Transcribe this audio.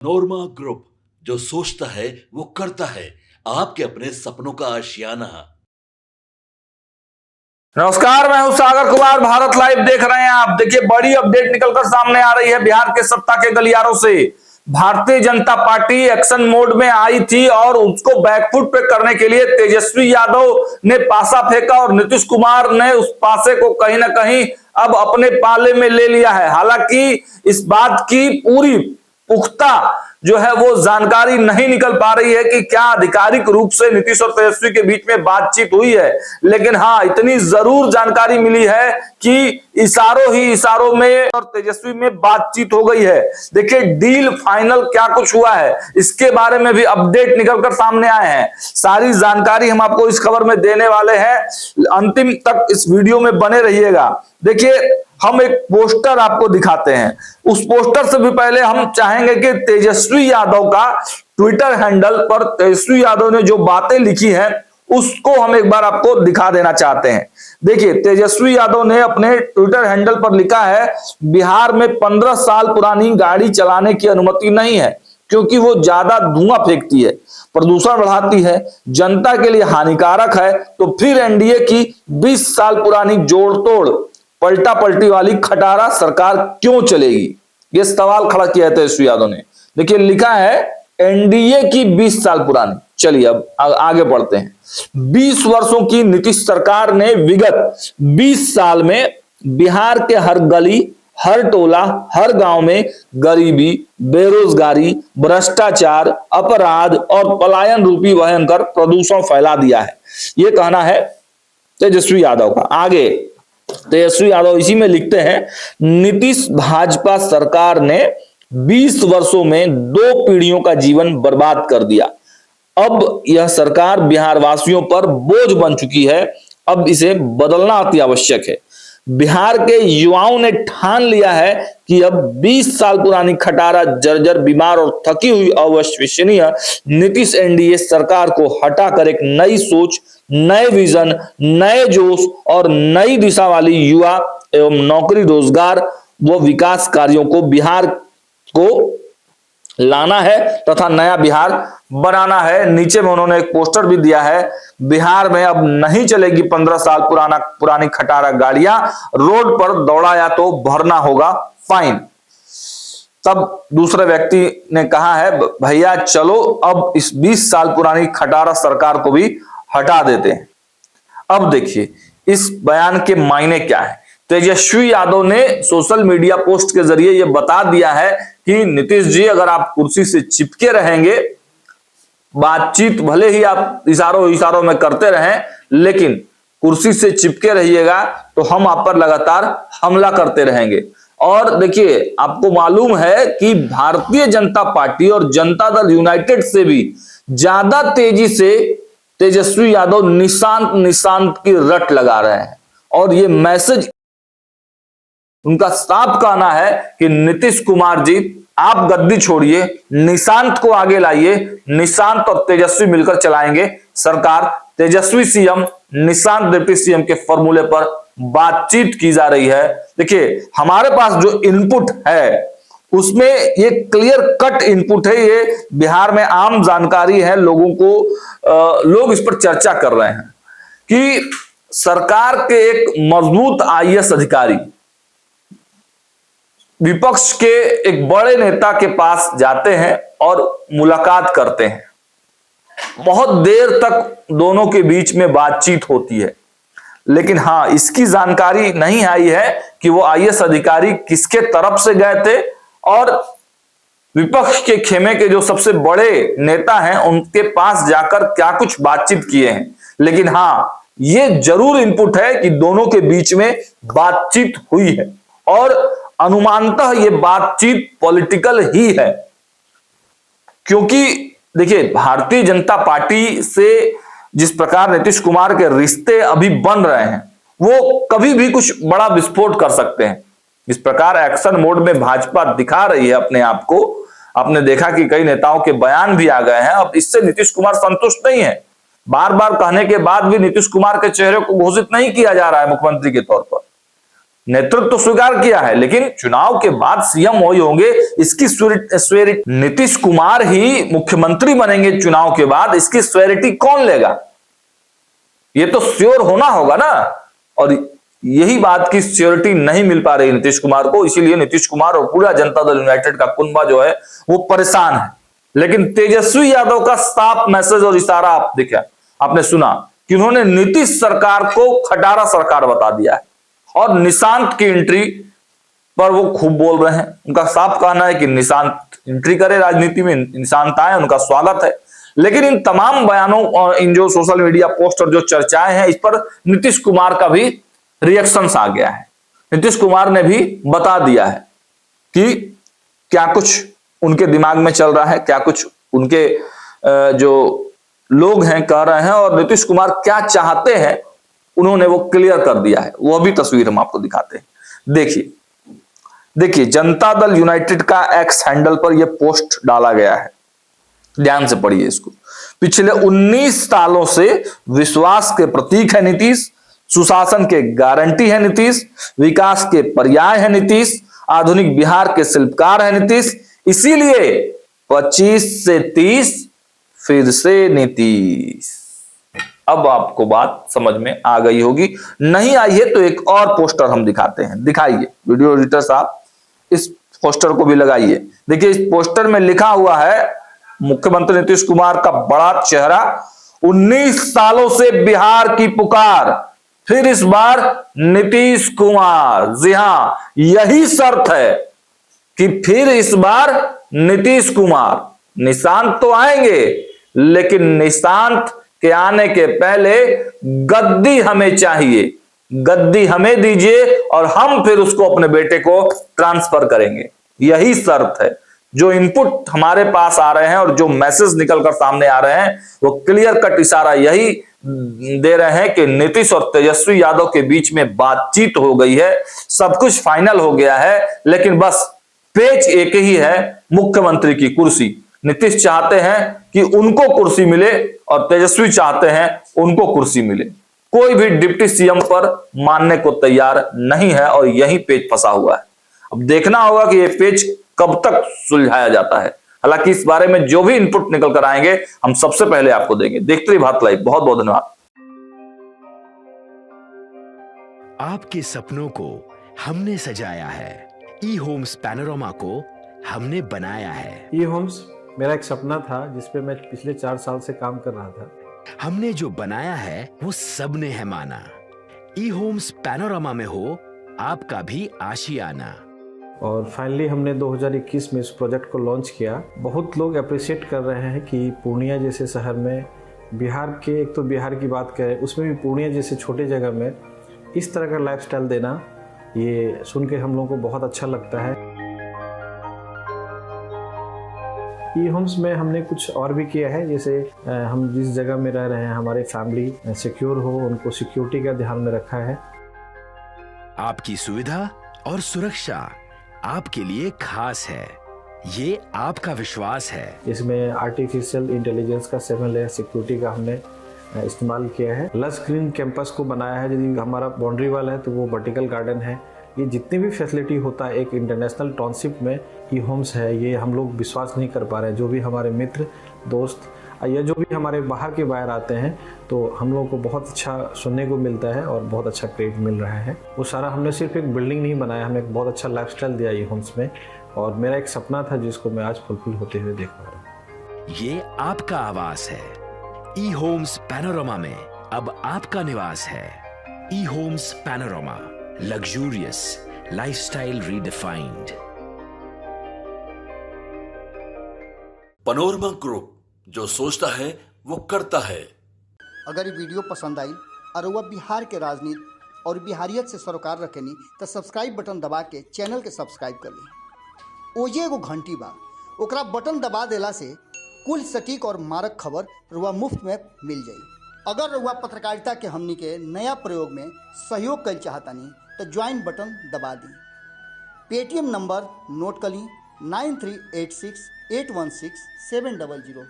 नोरमा group, जो सोचता है वो करता है। आपके अपने सपनों का आशियाना। नमस्कार, मैं हूं सागर कुमार। भारत लाइव देख रहे हैं आप। देखिए, बड़ी अपडेट निकलकर सामने आ रही है बिहार के सत्ता के गलियारों से। Bharatiya Janata party action mode में आई थी और उसको बैकफुट पे करने के लिए तेजस्वी यादव ने पासा फेंका और नीतीश कुमार ने उस पासे को कहीं ना कहीं अब अपने पाले में ले लिया है। हालांकि इस बात की पूरी पुख्ता जो है वो जानकारी नहीं निकल पा रही है कि क्या आधिकारिक रूप से नीतीश और तेजस्वी के बीच में बातचीत हुई है, लेकिन हाँ, इतनी जरूर जानकारी मिली है कि इशारों ही इशारों में और तेजस्वी में बातचीत हो गई है। देखिए, डील फाइनल क्या कुछ हुआ है, इसके बारे में भी अपडेट निकलकर सामने आए हैं। सारी जानकारी हम आपको इस खबर में देने वाले हैं। अंतिम तक इस वीडियो में बने रहिएगा। देखिए, हम एक पोस्टर आपको दिखाते हैं। उस पोस्टर से भी पहले हम चाहेंगे कि तेजस्वी यादव का ट्विटर हैंडल पर तेजस्वी यादव ने जो बातें लिखी हैं उसको हम एक बार आपको दिखा देना चाहते हैं। देखिए, तेजस्वी यादव ने अपने ट्विटर हैंडल पर लिखा है, बिहार में 15 साल पुरानी गाड़ी चलाने की अनुमति नहीं है क्योंकि वो ज्यादा धुआं फेंकती है, प्रदूषण बढ़ाती है, जनता के लिए हानिकारक है। तो फिर एनडीए की 20 साल पुरानी जोड़ तोड़ पलटा पलटी वाली खटारा सरकार क्यों चलेगी, ये सवाल खड़ा किया है तेजस्वी यादव ने। देखिए, लिखा है एनडीए की 20 साल पुरानी। चलिए अब आगे बढ़ते हैं। 20 वर्षों की नीतीश सरकार ने विगत 20 साल में बिहार के हर गली, हर टोला, हर गांव में गरीबी, बेरोजगारी, भ्रष्टाचार, अपराध और पलायन रूपी भयंकर प्रदूषण फैला दिया है। यह कहना है तेजस्वी यादव का। आगे तेजस्वी यादव इसी में लिखते हैं, नीतीश भाजपा सरकार ने 20 वर्षों में 2 पीढ़ियों का जीवन बर्बाद कर दिया। अब यह सरकार बिहार वासियों पर बोझ बन चुकी है। अब इसे बदलना अति आवश्यक है। बिहार के युवाओं ने ठान लिया है कि अब 20 साल पुरानी खटारा, जर्जर, बीमार और थकी हुई अविश्वसनीय नीतीश एनडीए सरकार को हटाकर एक नई सोच, नए विजन, नए जोश और नई दिशा वाली युवा एवं नौकरी, रोजगार व विकास कार्यों को बिहार को लाना है तथा नया बिहार बनाना है। नीचे में उन्होंने एक पोस्टर भी दिया है, बिहार में अब नहीं चलेगी 15 साल पुरानी खटारा गाड़ियां, रोड पर दौड़ाया तो भरना होगा फाइन। तब दूसरे व्यक्ति ने कहा है, भैया चलो अब इस 20 साल पुरानी खटारा सरकार को भी हटा देते हैं। अब देखिए इस बयान के मायने क्या है। तेजस्वी यादव ने सोशल मीडिया पोस्ट के जरिए यह बता दिया है कि नीतीश जी, अगर आप कुर्सी से चिपके रहेंगे, बातचीत भले ही आप इशारों में करते रहें, लेकिन कुर्सी से चिपके रहिएगा तो हम आप पर लगातार हमला करते रहेंगे। और देखिए, आपको मालूम है कि भारतीय जनता पार्टी और जनता दल यूनाइटेड से भी ज्यादा तेजी से तेजस्वी यादव निशांत की रट लगा रहे हैं। और ये मैसेज उनका साफ कहना है कि नीतीश कुमार जी, आप गद्दी छोड़िए, निशांत को आगे लाइए, निशांत और तेजस्वी मिलकर चलाएंगे सरकार। तेजस्वी सीएम, निशांत डिप्टी सीएम के फॉर्मूले पर बातचीत की जा रही है। देखिए, हमारे पास जो इनपुट है उसमें ये क्लियर कट इनपुट है, ये बिहार में आम जानकारी है, लोग इस पर चर्चा कर रहे हैं कि सरकार के एक मजबूत आईएएस अधिकारी विपक्ष के एक बड़े नेता के पास जाते हैं और मुलाकात करते हैं। बहुत देर तक दोनों के बीच में बातचीत होती है, लेकिन हाँ, इसकी जानकारी नहीं आई है कि वो आईएएस अधिकारी किसके तरफ से गए थे और विपक्ष के खेमे के जो सबसे बड़े नेता हैं उनके पास जाकर क्या कुछ बातचीत किए हैं। लेकिन हाँ, ये जरूर इनपुट है कि दोनों के बीच में बातचीत हुई है और अनुमानतः ये बातचीत पॉलिटिकल ही है। क्योंकि देखिए, भारतीय जनता पार्टी से जिस प्रकार नीतीश कुमार के रिश्ते अभी बन रहे हैं, वो कभी भी कुछ बड़ा विस्फोट कर सकते हैं। इस प्रकार एक्शन मोड में भाजपा दिखा रही है अपने आप को। आपने देखा कि कई नेताओं के बयान भी आ गए हैं। अब इससे नीतीश कुमार संतुष्ट नहीं है। बार बार कहने के बाद भी नीतीश कुमार के चेहरे को घोषित नहीं किया जा रहा है मुख्यमंत्री के तौर पर। नेतृत्व तो स्वीकार किया है, लेकिन चुनाव के बाद सीएम वही होंगे, इसकी स्वेरिटी नीतीश कुमार ही मुख्यमंत्री बनेंगे चुनाव के बाद, इसकी स्वेरिटी कौन लेगा? ये तो श्योर होना होगा ना। और यही बात की श्योरिटी नहीं मिल पा रही नीतीश कुमार को, इसीलिए नीतीश कुमार और पूरा जनता दल यूनाइटेड का कुनबा जो है वो परेशान है। लेकिन तेजस्वी यादव का साफ मैसेज और इशारा आप देखा, आपने सुना कि उन्होंने नीतीश सरकार को खटारा सरकार बता दिया है और निशांत की एंट्री पर वो खूब बोल रहे हैं। उनका साफ कहना है कि निशांत एंट्री करे राजनीति में, निशांत आए, उनका स्वागत है। लेकिन इन तमाम बयानों और इन जो सोशल मीडिया पोस्ट और जो चर्चाएं हैं, इस पर नीतीश कुमार का भी रिएक्शंस आ गया है। नीतीश कुमार ने भी बता दिया है कि क्या कुछ उनके दिमाग में चल रहा है, क्या कुछ उनके जो लोग हैं कह रहे हैं और नीतीश कुमार क्या चाहते हैं, उन्होंने वो क्लियर कर दिया है। वो भी तस्वीर हम आपको दिखाते हैं। देखिए जनता दल यूनाइटेड का एक्स हैंडल पर यह पोस्ट डाला गया है, ध्यान से पढ़िए इसको। पिछले 19 सालों से विश्वास के प्रतीक है नीतीश, सुशासन के गारंटी है नीतीश, विकास के पर्याय है नीतीश, आधुनिक बिहार के शिल्पकार है नीतीश, इसीलिए 25 से 30 फिर से नीतीश। अब आपको बात समझ में आ गई होगी, नहीं आई है तो एक और पोस्टर हम दिखाते हैं। दिखाइए वीडियो एडिटर साहब, इस पोस्टर को भी लगाइए। देखिए इस पोस्टर में लिखा हुआ है, मुख्यमंत्री नीतीश कुमार का बड़ा चेहरा, 19 सालों से बिहार की पुकार, फिर इस बार नीतीश कुमार। जी हां, यही शर्त है कि फिर इस बार नीतीश कुमार। निशांत तो आएंगे, लेकिन निशांत के आने के पहले गद्दी हमें चाहिए, गद्दी हमें दीजिए और हम फिर उसको अपने बेटे को ट्रांसफर करेंगे। यही शर्त है। जो इनपुट हमारे पास आ रहे हैं और जो मैसेज निकलकर सामने आ रहे हैं, वो क्लियर कट इशारा यही दे रहे हैं कि नीतीश और तेजस्वी यादव के बीच में बातचीत हो गई है, सब कुछ फाइनल हो गया है, लेकिन बस पेच एक ही है, मुख्यमंत्री की कुर्सी। नीतीश चाहते हैं कि उनको कुर्सी मिले और तेजस्वी चाहते हैं उनको कुर्सी मिले। कोई भी डिप्टी सीएम पर मानने को तैयार नहीं है और यही पेच फंसा हुआ है। अब देखना होगा कि यह पेच कब तक सुलझाया जाता है। हालांकि इस बारे में जो भी इनपुट निकल कर आएंगे हम सबसे पहले आपको देंगे। देखते रहिए भारत लाइव। बहुत बहुत धन्यवाद। आपके सपनों को हमने सजाया है, ई होम्स पैनोरमा को हमने बनाया है। ई होम्स मेरा एक सपना था जिसपे मैं पिछले 4 साल से काम कर रहा था। हमने जो बनाया है वो सबने है माना। ई होम्स पैनोरमा में हो आपका भी आशियाना। और फाइनली हमने 2021 में इस प्रोजेक्ट को लॉन्च किया। बहुत लोग अप्रिशिएट कर रहे हैं कि पूर्णिया जैसे शहर में, बिहार के, एक तो बिहार की बात करें उसमें भी पूर्णिया जैसे छोटे जगह में इस तरह का लाइफस्टाइल देना, ये सुन के हम लोगों को बहुत अच्छा लगता है। ई होम्स में हमने कुछ और भी किया है, जैसे हम जिस जगह में रह रहे हैं हमारे फैमिली सिक्योर हो, उनको सिक्योरिटी का ध्यान में रखा है। आपकी सुविधा और सुरक्षा आपके लिए खास है, ये आपका विश्वास है। इसमें आर्टिफिशियल इंटेलिजेंस का 7 लेयर सिक्योरिटी का हमने इस्तेमाल किया है। लस ग्रीन कैंपस को बनाया है। यदि हमारा बाउंड्री वाल है तो वो वर्टिकल गार्डन है। ये जितनी भी फैसिलिटी होता है एक इंटरनेशनल टाउनशिप में ई होम्स है, ये हम लोग विश्वास नहीं कर पा रहे हैं। जो भी हमारे मित्र दोस्त या जो भी हमारे बाहर के बाहर आते हैं तो हम लोगों को बहुत अच्छा सुनने को मिलता है और बहुत अच्छा क्रेडिट मिल रहा है। वो सारा हमने सिर्फ एक बिल्डिंग नहीं बनाया, हमने एक बहुत अच्छा लाइफस्टाइल दिया ई होम्स में, और मेरा एक सपना था जिसको मैं आज फुलफिल होते हुए देख पा रहा हूँ। ये आपका आवास है। ई होम्स पैनोरमा में अब आपका निवास है। E Homes Panorama, luxurious lifestyle redefined. Panorama Group, जो सोचता है वो करता है। अगर ये वीडियो पसंद आई और वह बिहार के राजनीति और बिहारियत से सरोकार रखेनी तो सब्सक्राइब बटन दबा के चैनल के सब्सक्राइब कर ली। ओजे एगो घंटी बा, ओकरा बटन दबा देला से कुल सटीक और मारक खबर रुआ मुफ्त में मिल जाई। अगर रुआ पत्रकारिता के हमनी के नया प्रयोग में सहयोग कर चाहतानी तो ज्वाइन बटन दबा दी। पेटीएम नंबर नोट कर ली 9386 816 700।